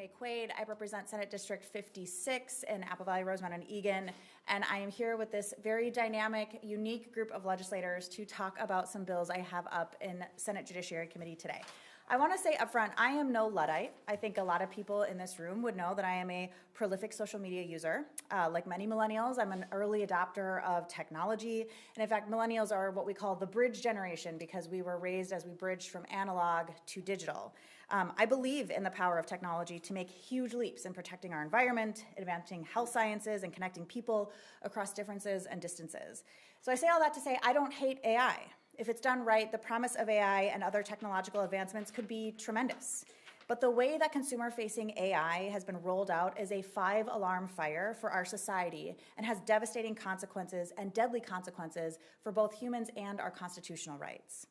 Maye Quade. I represent Senate District 56 in Apple Valley, Rosemount, and Eagan, and I am here with this very dynamic, unique group of legislators to talk about some bills I have up in Senate Judiciary Committee today. I want to say up front, I am no Luddite. I think a lot of people in this room would know that I am a prolific social media user. Like many millennials, I'm an early adopter of technology. And in fact, millennials are what we call the bridge generation because we were raised as we bridged from analog to digital. I believe in the power of technology to make huge leaps in protecting our environment, advancing health sciences, and connecting people across differences and distances. So I say all that to say I don't hate AI. If it's done right, the promise of AI and other technological advancements could be tremendous. But the way that consumer-facing AI has been rolled out is a 5-alarm fire for our society and has devastating consequences and deadly consequences for both humans and our constitutional rights.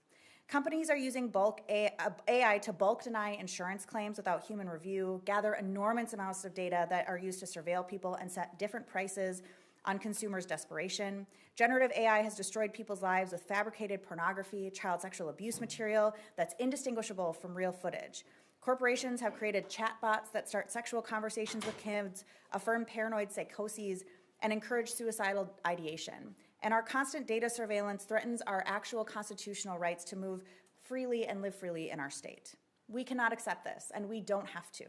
Companies are using AI to bulk deny insurance claims without human review, gather enormous amounts of data that are used to surveil people and set different prices on consumers' desperation. Generative AI has destroyed people's lives with fabricated pornography, child sexual abuse material that's indistinguishable from real footage. Corporations have created chatbots that start sexual conversations with kids, affirm paranoid psychoses, and encourage suicidal ideation. And our constant data surveillance threatens our actual constitutional rights to move freely and live freely in our state. We cannot accept this, and we don't have to.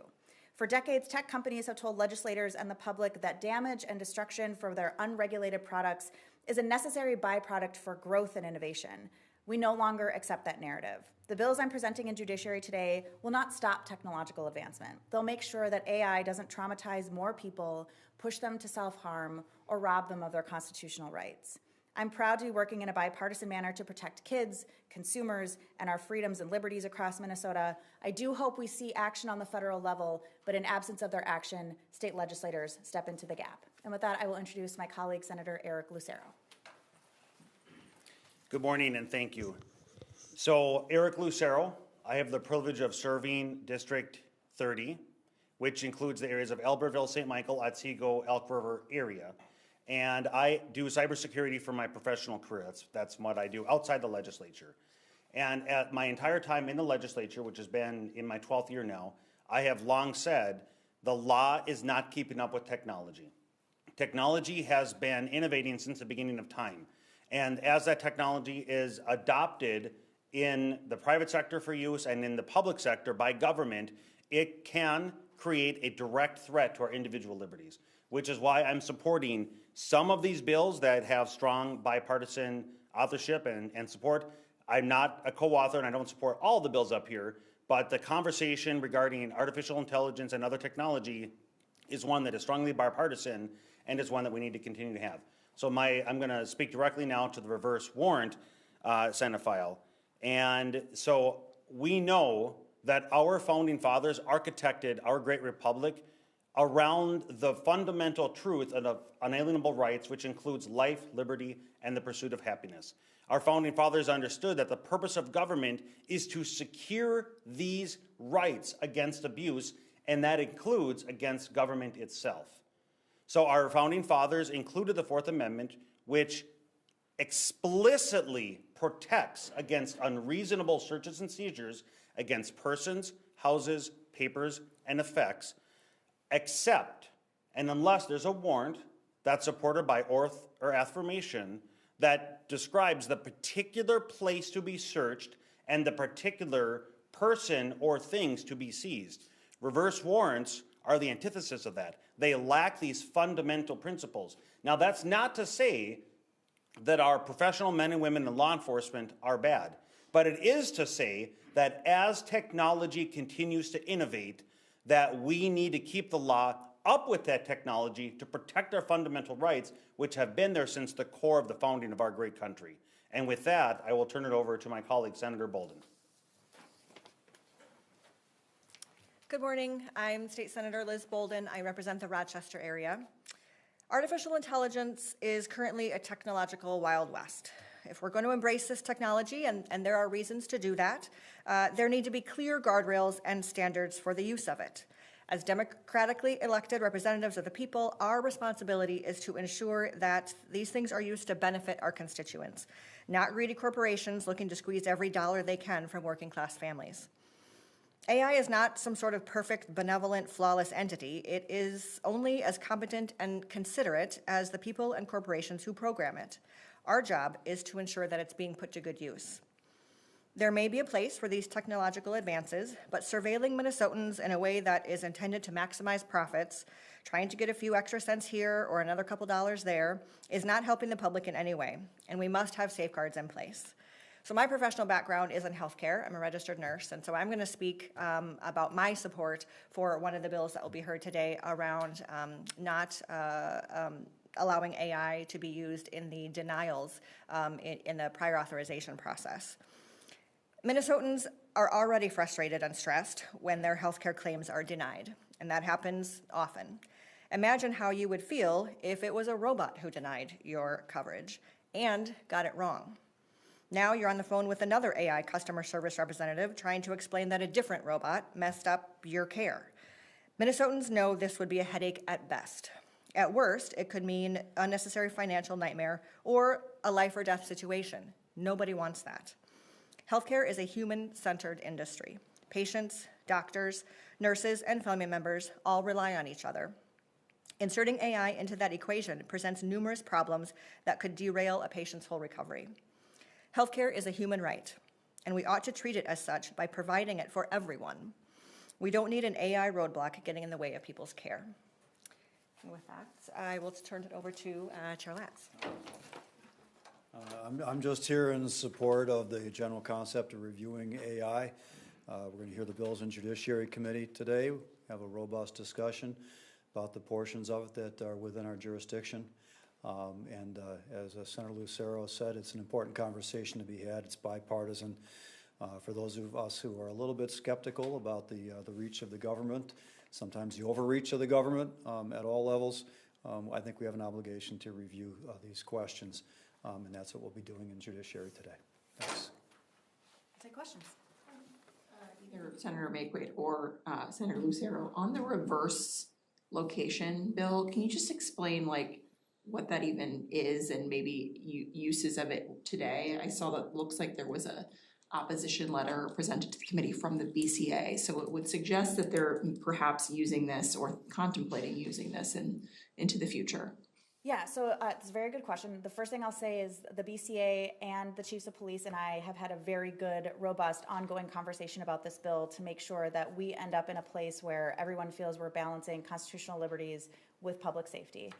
For decades, tech companies have told legislators and the public that damage and destruction for their unregulated products is a necessary byproduct for growth and innovation. We no longer accept that narrative. The bills I'm presenting in Judiciary today will not stop technological advancement. They'll make sure that AI doesn't traumatize more people, push them to self-harm, or rob them of their constitutional rights. I'm proud to be working in a bipartisan manner to protect kids, consumers, and our freedoms and liberties across Minnesota. I do hope we see action on the federal level, but in absence of their action, state legislators step into the gap. And with that, I will introduce my colleague, Senator Eric Lucero. Good morning and thank you. So, Eric Lucero, I have the privilege of serving District 30, which includes the areas of Albertville, St. Michael, Otsego, Elk River area. And I do cybersecurity for my professional career. That's what I do outside the legislature. And at my entire time in the legislature, which has been in my 12th year now, I have long said the law is not keeping up with technology. Technology has been innovating since the beginning of time. And as that technology is adopted in the private sector for use and in the public sector by government, it can create a direct threat to our individual liberties, which is why I'm supporting some of these bills that have strong bipartisan authorship and support. I'm not a co-author and I don't support all the bills up here, but the conversation regarding artificial intelligence and other technology is one that is strongly bipartisan and is one that we need to continue to have. So I'm going to speak directly now to the reverse warrant Senate file. And so we know that our founding fathers architected our great republic around the fundamental truth of unalienable rights, which includes life, liberty, and the pursuit of happiness. Our founding fathers understood that the purpose of government is to secure these rights against abuse, and that includes against government itself. So our founding fathers included the Fourth Amendment, which explicitly protects against unreasonable searches and seizures against persons, houses, papers, and effects, except and unless there's a warrant that's supported by oath or affirmation that describes the particular place to be searched and the particular person or things to be seized. Reverse warrants are the antithesis of that. They lack these fundamental principles. Now, that's not to say that our professional men and women in law enforcement are bad, but it is to say that as technology continues to innovate, that we need to keep the law up with that technology to protect our fundamental rights, which have been there since the core of the founding of our great country. And with that, I will turn it over to my colleague, Senator Bolden. Good morning. I'm State Senator Liz Bolden. I represent the Rochester area. Artificial intelligence is currently a technological Wild West. If we're going to embrace this technology, and there are reasons to do that, there need to be clear guardrails and standards for the use of it. As democratically elected representatives of the people, our responsibility is to ensure that these things are used to benefit our constituents, not greedy corporations looking to squeeze every dollar they can from working class families. AI is not some sort of perfect, benevolent, flawless entity. It is only as competent and considerate as the people and corporations who program it. Our job is to ensure that it's being put to good use. There may be a place for these technological advances, but surveilling Minnesotans in a way that is intended to maximize profits, trying to get a few extra cents here or another couple dollars there, is not helping the public in any way, and we must have safeguards in place. So my professional background is in healthcare. I'm a registered nurse, and so I'm going to speak about my support for one of the bills that will be heard today around not allowing AI to be used in the denials in the prior authorization process. Minnesotans are already frustrated and stressed when their healthcare claims are denied, and that happens often. Imagine how you would feel if it was a robot who denied your coverage and got it wrong. Now you're on the phone with another AI customer service representative trying to explain that a different robot messed up your care. Minnesotans know this would be a headache at best. At worst, it could mean unnecessary financial nightmare or a life or death situation. Nobody wants that. Healthcare is a human-centered industry. Patients, doctors, nurses, and family members all rely on each other. Inserting AI into that equation presents numerous problems that could derail a patient's whole recovery. Healthcare is a human right, and we ought to treat it as such by providing it for everyone. We don't need an AI roadblock getting in the way of people's care. And with that, I will turn it over to Chair Latz. I'm just here in support of the general concept of reviewing AI. We're going to hear the bills in Judiciary Committee today, have a robust discussion about the portions of it that are within our jurisdiction. As Senator Lucero said, it's an important conversation to be had. It's bipartisan. For those of us who are a little bit skeptical about the reach of the government, sometimes the overreach of the government at all levels, I think we have an obligation to review these questions. And that's what we'll be doing in Judiciary today. Thanks. Take questions. Either Senator Maye Quade or Senator Lucero, on the reverse location bill, can you just explain like what that even is and maybe uses of it today? I saw that looks like there was a opposition letter presented to the committee from the BCA, so it would suggest that they're perhaps using this or contemplating using this into the future. Yeah, so it's a very good question. The first thing I'll say is the BCA and the chiefs of police and I have had a very good, robust, ongoing conversation about this bill to make sure that we end up in a place where everyone feels we're balancing constitutional liberties with public safety.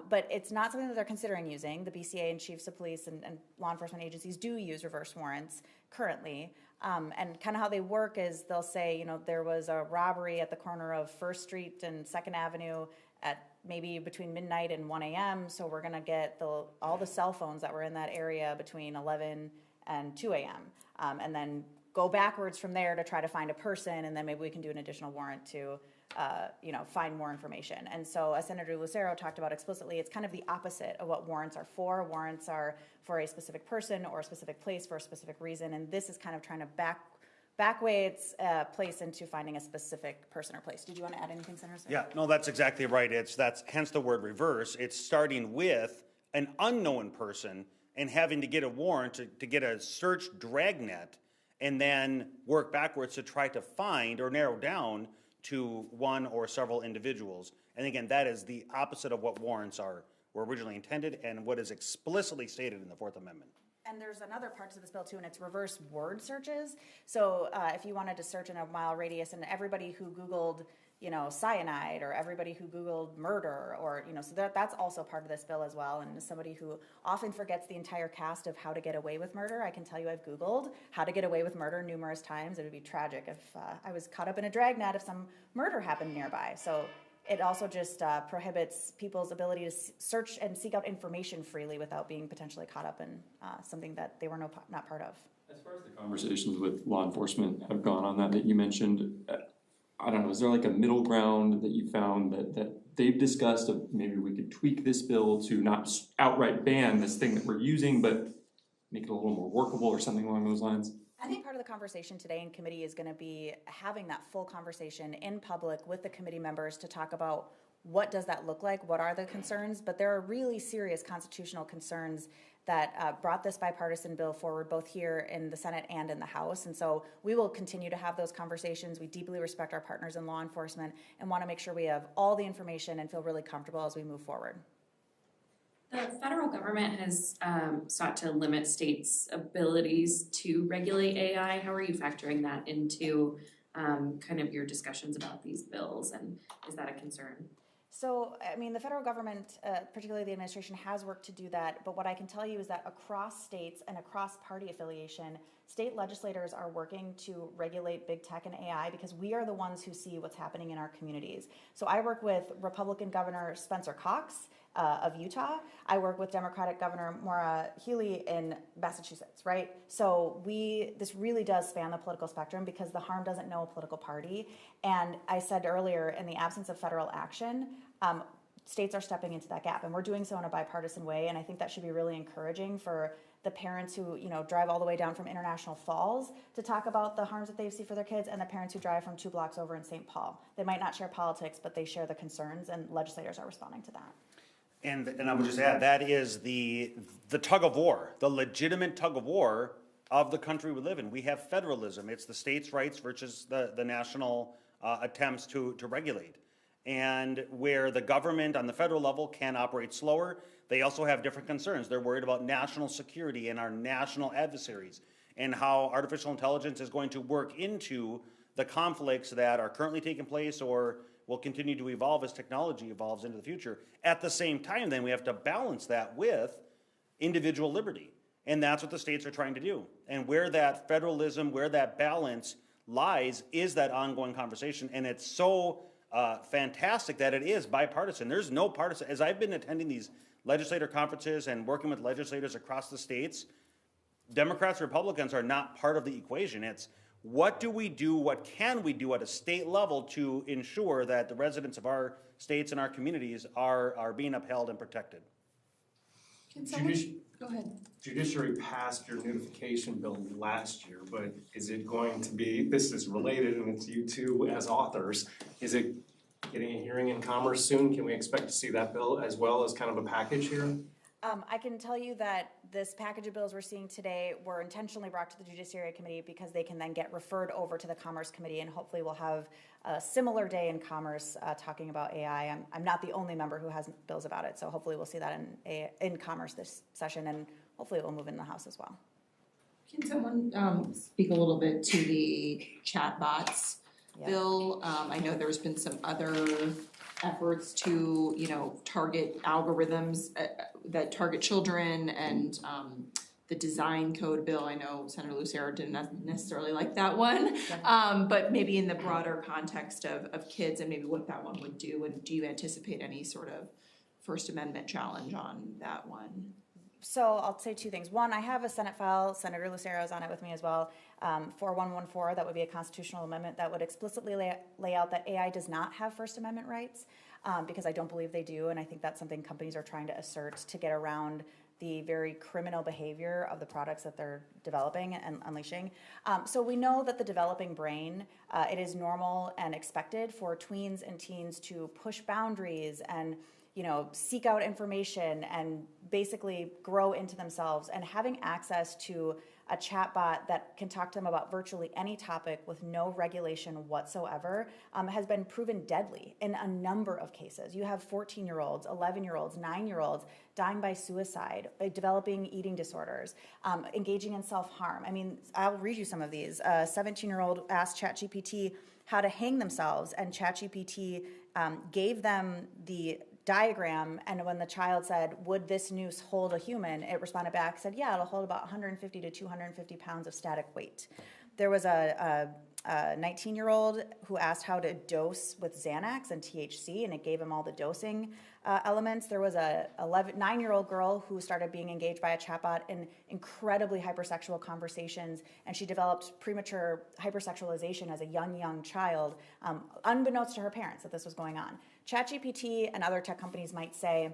But it's not something that they're considering using. The BCA and chiefs of police and law enforcement agencies do use reverse warrants currently. And kind of how they work is they'll say, you know, there was a robbery at the corner of 1st Street and 2nd Avenue at maybe between midnight and 1 a.m. So we're going to get all the cell phones that were in that area between 11 and 2 a.m. And then go backwards from there to try to find a person, and then maybe we can do an additional warrant to find more information. And so as Senator Lucero talked about explicitly, it's kind of the opposite of what warrants are for. Warrants are for a specific person or a specific place for a specific reason, and this is kind of trying to backway its place into finding a specific person or place. Did you want to add anything, Senator? Yeah, no, that's exactly right. That's hence the word reverse. It's starting with an unknown person and having to get a warrant to get a search dragnet and then work backwards to try to find or narrow down to one or several individuals. And again, that is the opposite of what warrants were originally intended and what is explicitly stated in the Fourth Amendment. And there's another part to this bill too, and it's reverse word searches. So if you wanted to search in a mile radius, and everybody who Googled, cyanide, or everybody who Googled murder, or so that's also part of this bill as well. And as somebody who often forgets the entire cast of How to Get Away with Murder, I can tell you I've Googled How to Get Away with Murder numerous times. It would be tragic if I was caught up in a dragnet if some murder happened nearby. So it also just prohibits people's ability to search and seek out information freely without being potentially caught up in something that they were not part of. As far as the conversations with law enforcement have gone on that you mentioned, I don't know, is there like a middle ground that you found that they've discussed of maybe we could tweak this bill to not outright ban this thing that we're using, but make it a little more workable or something along those lines? I think part of the conversation today in committee is going to be having that full conversation in public with the committee members to talk about what does that look like, what are the concerns, but there are really serious constitutional concerns that brought this bipartisan bill forward, both here in the Senate and in the House. And so we will continue to have those conversations. We deeply respect our partners in law enforcement and want to make sure we have all the information and feel really comfortable as we move forward. The federal government has sought to limit states' abilities to regulate AI. How are you factoring that into kind of your discussions about these bills, and is that a concern? So, I mean, the federal government, particularly the administration, has worked to do that. But what I can tell you is that across states and across party affiliation, state legislators are working to regulate big tech and AI because we are the ones who see what's happening in our communities. So I work with Republican Governor Spencer Cox of Utah. I work with Democratic Governor Maura Healey in Massachusetts, right? So this really does span the political spectrum because the harm doesn't know a political party. And I said earlier, in the absence of federal action, states are stepping into that gap, and we're doing so in a bipartisan way. And I think that should be really encouraging for the parents who, drive all the way down from International Falls to talk about the harms that they see for their kids, and the parents who drive from 2 blocks over in St. Paul. They might not share politics, but they share the concerns, and legislators are responding to that. And I would just add, that is the tug of war, the legitimate tug of war of the country we live in. We have federalism. It's the states' rights versus the national attempts to regulate. And where the government on the federal level can operate slower, they also have different concerns. They're worried about national security and our national adversaries and how artificial intelligence is going to work into the conflicts that are currently taking place or will continue to evolve as technology evolves into the future. At the same time, then, we have to balance that with individual liberty. And that's what the states are trying to do. And where that federalism, where that balance lies is that ongoing conversation. And it's so fantastic that it is bipartisan. There's no partisan. As I've been attending these legislator conferences and working with legislators across the states, Democrats and Republicans are not part of the equation. It's what do we do, what can we do at a state level to ensure that the residents of our states and our communities are being upheld and protected? Can someone, go ahead. Judiciary passed your notification bill last year, but is it going to be, this is related and it's you two as authors, is it getting a hearing in Commerce soon? Can we expect to see that bill as well as kind of a package here? I can tell you that this package of bills we're seeing today were intentionally brought to the Judiciary Committee because they can then get referred over to the Commerce Committee, and hopefully we'll have a similar day in Commerce talking about AI. I'm not the only member who has bills about it, so hopefully we'll see that in Commerce this session, and hopefully it will move in the House as well. Can someone speak a little bit to the chatbots bill? I know there's been some other efforts to, target algorithms that target children, and the design code bill. I know Senator Lucero didn't necessarily like that one, but maybe in the broader context of kids and maybe what that one would do, and do you anticipate any sort of First Amendment challenge on that one? So I'll say 2 things. One, I have a Senate file, Senator Lucero is on it with me as well, 4114, that would be a constitutional amendment that would explicitly lay out that AI does not have First Amendment rights, because I don't believe they do, and I think that's something companies are trying to assert to get around the very criminal behavior of the products that they're developing and unleashing. So we know that the developing brain, it is normal and expected for tweens and teens to push boundaries and seek out information and basically grow into themselves, and having access to a chatbot that can talk to them about virtually any topic with no regulation whatsoever has been proven deadly in a number of cases. You have 14-year-olds, 11-year-olds, 9-year-olds dying by suicide, developing eating disorders, engaging in self-harm. I mean, I'll read you some of these. A 17-year-old asked ChatGPT how to hang themselves, and ChatGPT gave them the diagram, and when the child said, would this noose hold a human, it responded back, said, yeah, it'll hold about 150 to 250 pounds of static weight. There was a 19-year-old who asked how to dose with Xanax and THC, and it gave him all the dosing elements. There was a 9-year-old girl who started being engaged by a chatbot in incredibly hypersexual conversations, and she developed premature hypersexualization as a young child, unbeknownst to her parents that this was going on. ChatGPT and other tech companies might say,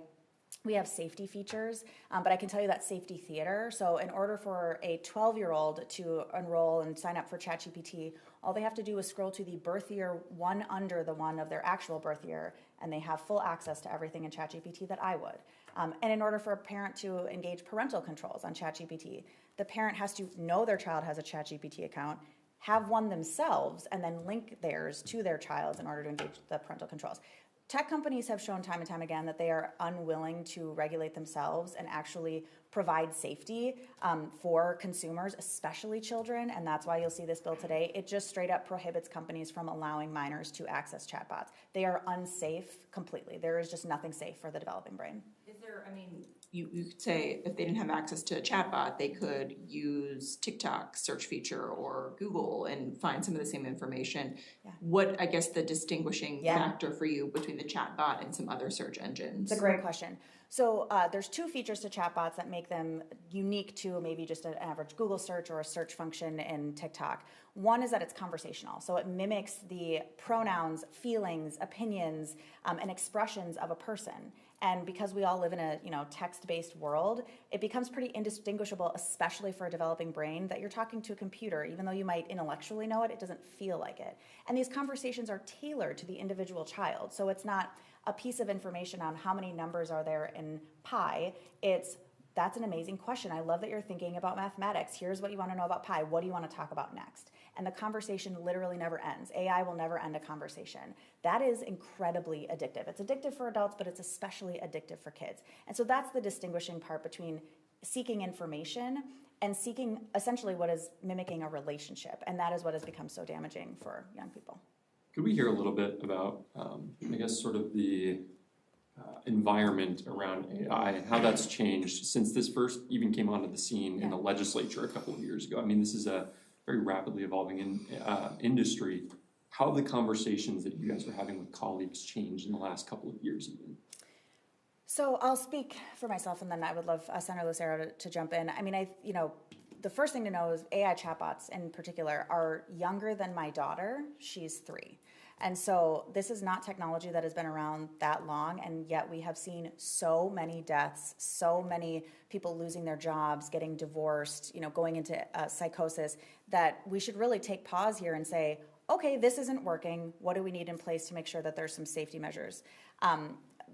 we have safety features, but I can tell you that's safety theater. So in order for a 12-year-old to enroll and sign up for ChatGPT, all they have to do is scroll to the birth year one under the one of their actual birth year, and they have full access to everything in ChatGPT that I would. And in order for a parent to engage parental controls on ChatGPT, the parent has to know their child has a ChatGPT account, have one themselves, and then link theirs to their child in order to engage the parental controls. Tech companies have shown time and time again that they are unwilling to regulate themselves and actually provide safety for consumers, especially children, and that's why you'll see this bill today. It just straight up prohibits companies from allowing minors to access chatbots. They are unsafe completely. There is just nothing safe for the developing brain. Is there, I mean, you could say if they didn't have access to a chatbot, they could use TikTok search feature or Google and find some of the same information. Yeah. What, I guess, the distinguishing factor for you between the chatbot and some other search engines? It's a great question. So there's two features to chatbots that make them unique to maybe just an average Google search or a search function in TikTok. One is that it's conversational. So it mimics the pronouns, feelings, opinions, and expressions of a person. And because we all live in a text-based world, it becomes pretty indistinguishable, especially for a developing brain, that you're talking to a computer. Even though you might intellectually know it, it doesn't feel like it. And these conversations are tailored to the individual child. So it's not a piece of information on how many numbers are there in pi. That's an amazing question. I love that you're thinking about mathematics. Here's what you want to know about pi. What do you want to talk about next? And the conversation literally never ends. AI will never end a conversation. That is incredibly addictive. It's addictive for adults, but it's especially addictive for kids. And so that's the distinguishing part between seeking information and seeking essentially what is mimicking a relationship. And that is what has become so damaging for young people. Could we hear a little bit about, I guess, sort of the environment around AI and how that's changed since this first even came onto the scene in the legislature a couple of years ago? I mean, this is a very rapidly evolving industry. How have the conversations that you guys are having with colleagues changed in the last couple of years even? So I'll speak for myself, and then I would love Senator Lucero to jump in. I mean, the first thing to know is AI chatbots in particular are younger than my daughter. She's 3. And so this is not technology that has been around that long, and yet we have seen so many deaths, so many people losing their jobs, getting divorced, going into psychosis, that we should really take pause here and say, okay, this isn't working. What do we need in place to make sure that there's some safety measures?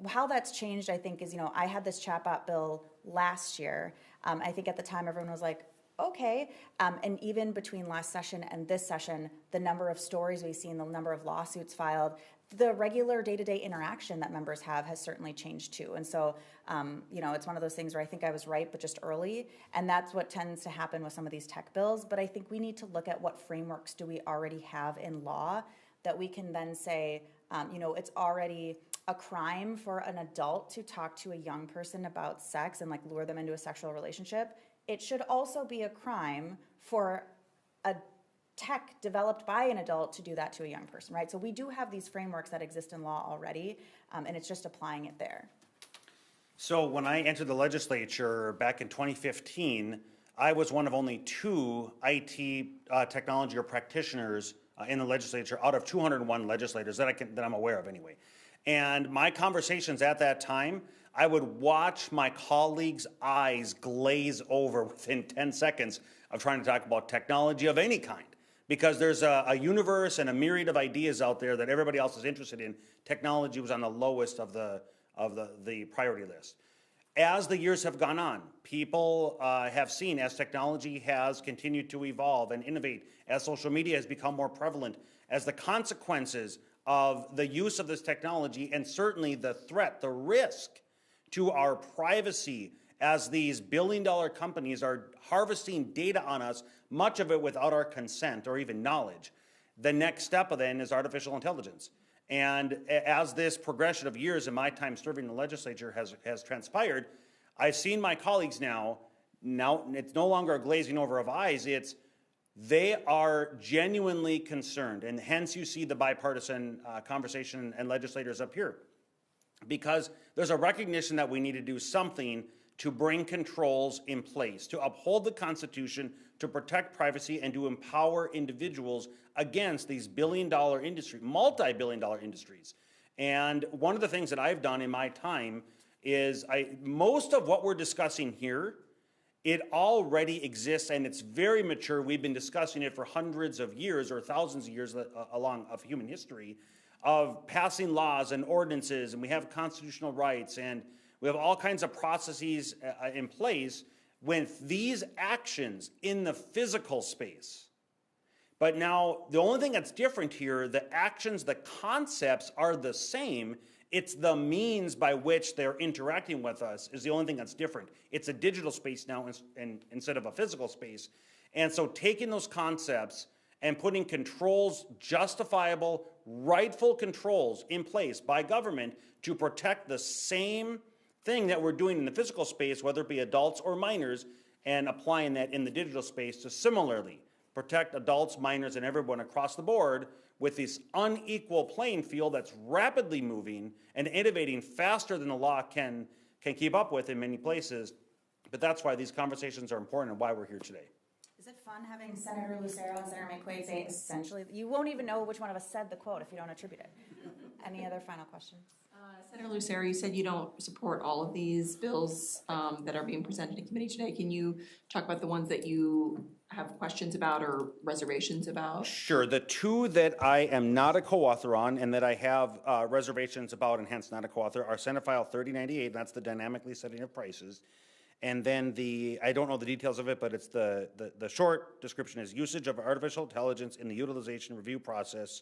How that's changed, I think, is, I had this chatbot bill last year. I think at the time everyone was like, okay. And even between last session and this session, the number of stories we've seen, the number of lawsuits filed, the regular day-to-day interaction that members have has certainly changed too. And so, it's one of those things where I think I was right, but just early. And that's what tends to happen with some of these tech bills. But I think we need to look at what frameworks do we already have in law that we can then say, it's already a crime for an adult to talk to a young person about sex and lure them into a sexual relationship. It should also be a crime for a tech developed by an adult to do that to a young person, right? So we do have these frameworks that exist in law already, and it's just applying it there. So when I entered the legislature back in 2015, I was one of only 2 IT technology or practitioners in the legislature out of 201 legislators that I'm aware of anyway. And my conversations at that time, I would watch my colleagues' eyes glaze over within 10 seconds of trying to talk about technology of any kind. Because there's a universe and a myriad of ideas out there that everybody else is interested in. Technology was on the lowest of the priority list. As the years have gone on, people have seen as technology has continued to evolve and innovate, as social media has become more prevalent, as the consequences of the use of this technology and certainly the threat, the risk to our privacy as these billion-dollar companies are harvesting data on us, much of it without our consent or even knowledge. The next step then is artificial intelligence. And as this progression of years in my time serving in the legislature has transpired, I've seen my colleagues now it's no longer a glazing over of eyes, they are genuinely concerned, and hence you see the bipartisan conversation and legislators up here. Because there's a recognition that we need to do something to bring controls in place, to uphold the Constitution, to protect privacy, and to empower individuals against these billion-dollar industries, multi-billion-dollar industries. And one of the things that I've done in my time is most of what we're discussing here, it already exists and it's very mature. We've been discussing it for hundreds of years or thousands of years along of human history, of passing laws and ordinances, and we have constitutional rights, and We have all kinds of processes in place with these actions in the physical space. But now, the only thing that's different here, the actions, the concepts are the same. It's the means by which they're interacting with us is the only thing that's different. It's a digital space now instead of a physical space. And so taking those concepts and putting controls, justifiable, rightful controls in place by government to protect the same thing that we're doing in the physical space, whether it be adults or minors, and applying that in the digital space to similarly protect adults, minors, and everyone across the board with this unequal playing field that's rapidly moving and innovating faster than the law can keep up with in many places. But that's why these conversations are important and why we're here today. Is it fun having Senator Lucero and Senator Maye Quade say essentially, you won't even know which one of us said the quote if you don't attribute it. Any other final questions? Senator Lucero, you said you don't support all of these bills that are being presented in committee today. Can you talk about the ones that you have questions about or reservations about? Sure. The two that I am not a co-author on and that I have reservations about and hence not a co-author are Senate File 3098, and that's the dynamically setting of prices. And then I don't know the details of it, but it's the short description is usage of artificial intelligence in the utilization review process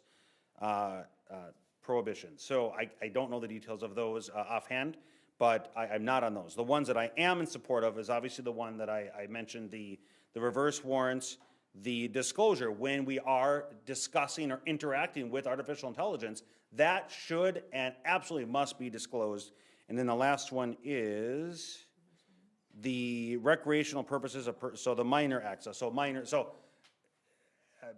prohibition. So I don't know the details of those offhand, but I'm not on those. The ones that I am in support of is obviously the one that I mentioned, the reverse warrants, the disclosure when we are discussing or interacting with artificial intelligence, that should and absolutely must be disclosed. And then the last one is the recreational purposes of, so the minor access,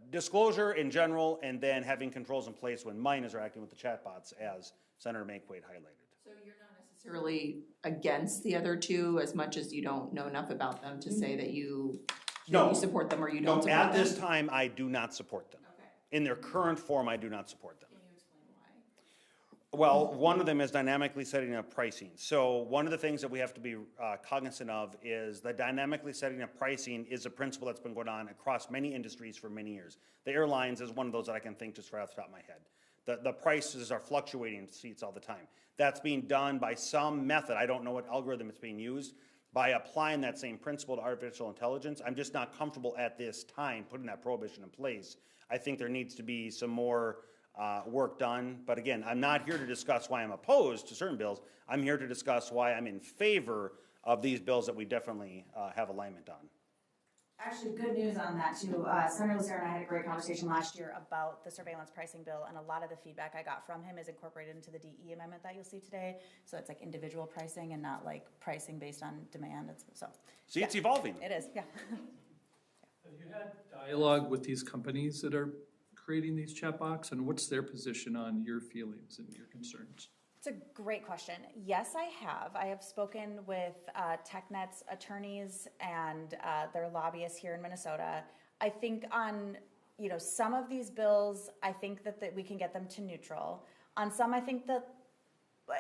disclosure in general, and then having controls in place when minors are acting with the chatbots, as Senator Maye Quade highlighted. So you're not necessarily against the other two as much as you don't know enough about them to say that you support them or you don't support them? At this time, I do not support them. Okay. In their current form, I do not support them. Can you explain why? Well, one of them is dynamically setting up pricing. So one of the things that we have to be cognizant of is that dynamically setting up pricing is a principle that's been going on across many industries for many years. The airlines is one of those that I can think just right off the top of my head. The prices are fluctuating seats all the time. That's being done by some method. I don't know what algorithm it's being used. By applying that same principle to artificial intelligence, I'm just not comfortable at this time putting that prohibition in place. I think there needs to be some more work done. But again, I'm not here to discuss why I'm opposed to certain bills. I'm here to discuss why I'm in favor of these bills that we definitely have alignment on. Actually, good news on that too. Senator Lucero and I had a great conversation last year about the surveillance pricing bill, and a lot of the feedback I got from him is incorporated into the DE amendment that you'll see today. So it's like individual pricing and not like pricing based on demand. It's evolving. It is, yeah. Have you had dialogue with these companies that are creating these chatbots, and what's their position on your feelings and your concerns? It's a great question. Yes, I have. I have spoken with TechNet's attorneys and their lobbyists here in Minnesota. I think on some of these bills, I think that we can get them to neutral. On some, I think that,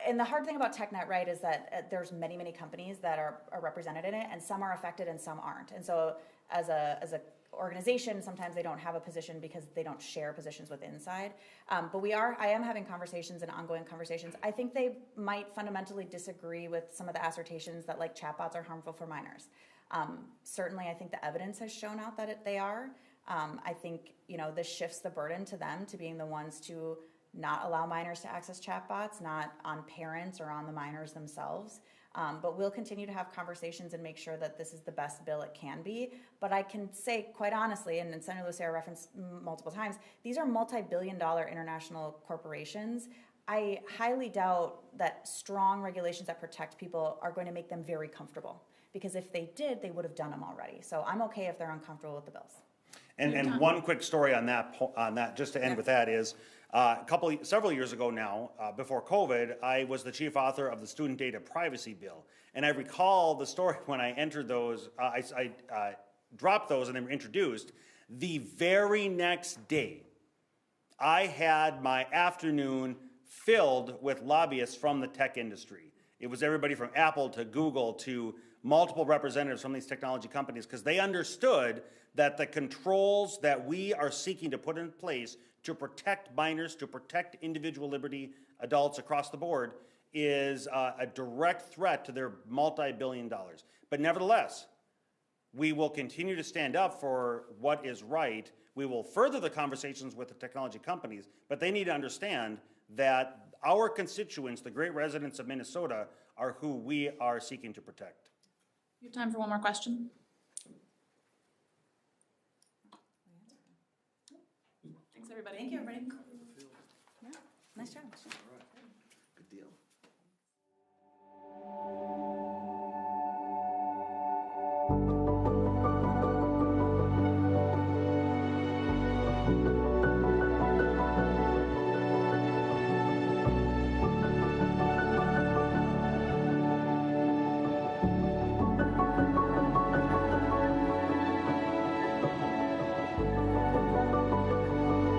and the hard thing about TechNet, right, is that there's many, many companies that are represented in it, and some are affected and some aren't. And so as a organization, sometimes they don't have a position because they don't share positions with inside. But I am having conversations and ongoing conversations. I think they might fundamentally disagree with some of the assertions that like chatbots are harmful for minors. Certainly, I think the evidence has shown out that they are. I think, this shifts the burden to them to being the ones to not allow minors to access chatbots, not on parents or on the minors themselves. But we'll continue to have conversations and make sure that this is the best bill it can be. But I can say quite honestly, and Senator Lucero referenced multiple times, these are multi-billion-dollar international corporations. I highly doubt that strong regulations that protect people are going to make them very comfortable. Because if they did, they would have done them already. So I'm okay if they're uncomfortable with the bills. And one quick story on that, just to end with that is, several years ago now, before COVID, I was the chief author of the Student Data Privacy Bill. And I recall the story when I entered those, I dropped those and they were introduced. The very next day, I had my afternoon filled with lobbyists from the tech industry. It was everybody from Apple to Google to multiple representatives from these technology companies, because they understood that the controls that we are seeking to put in place to protect minors, to protect individual liberty, adults across the board, is a direct threat to their multi-billion dollars. But nevertheless, we will continue to stand up for what is right. We will further the conversations with the technology companies, but they need to understand that our constituents, the great residents of Minnesota, are who we are seeking to protect. You have time for one more question? Thanks, everybody. Thank you, everybody. Yeah, nice job.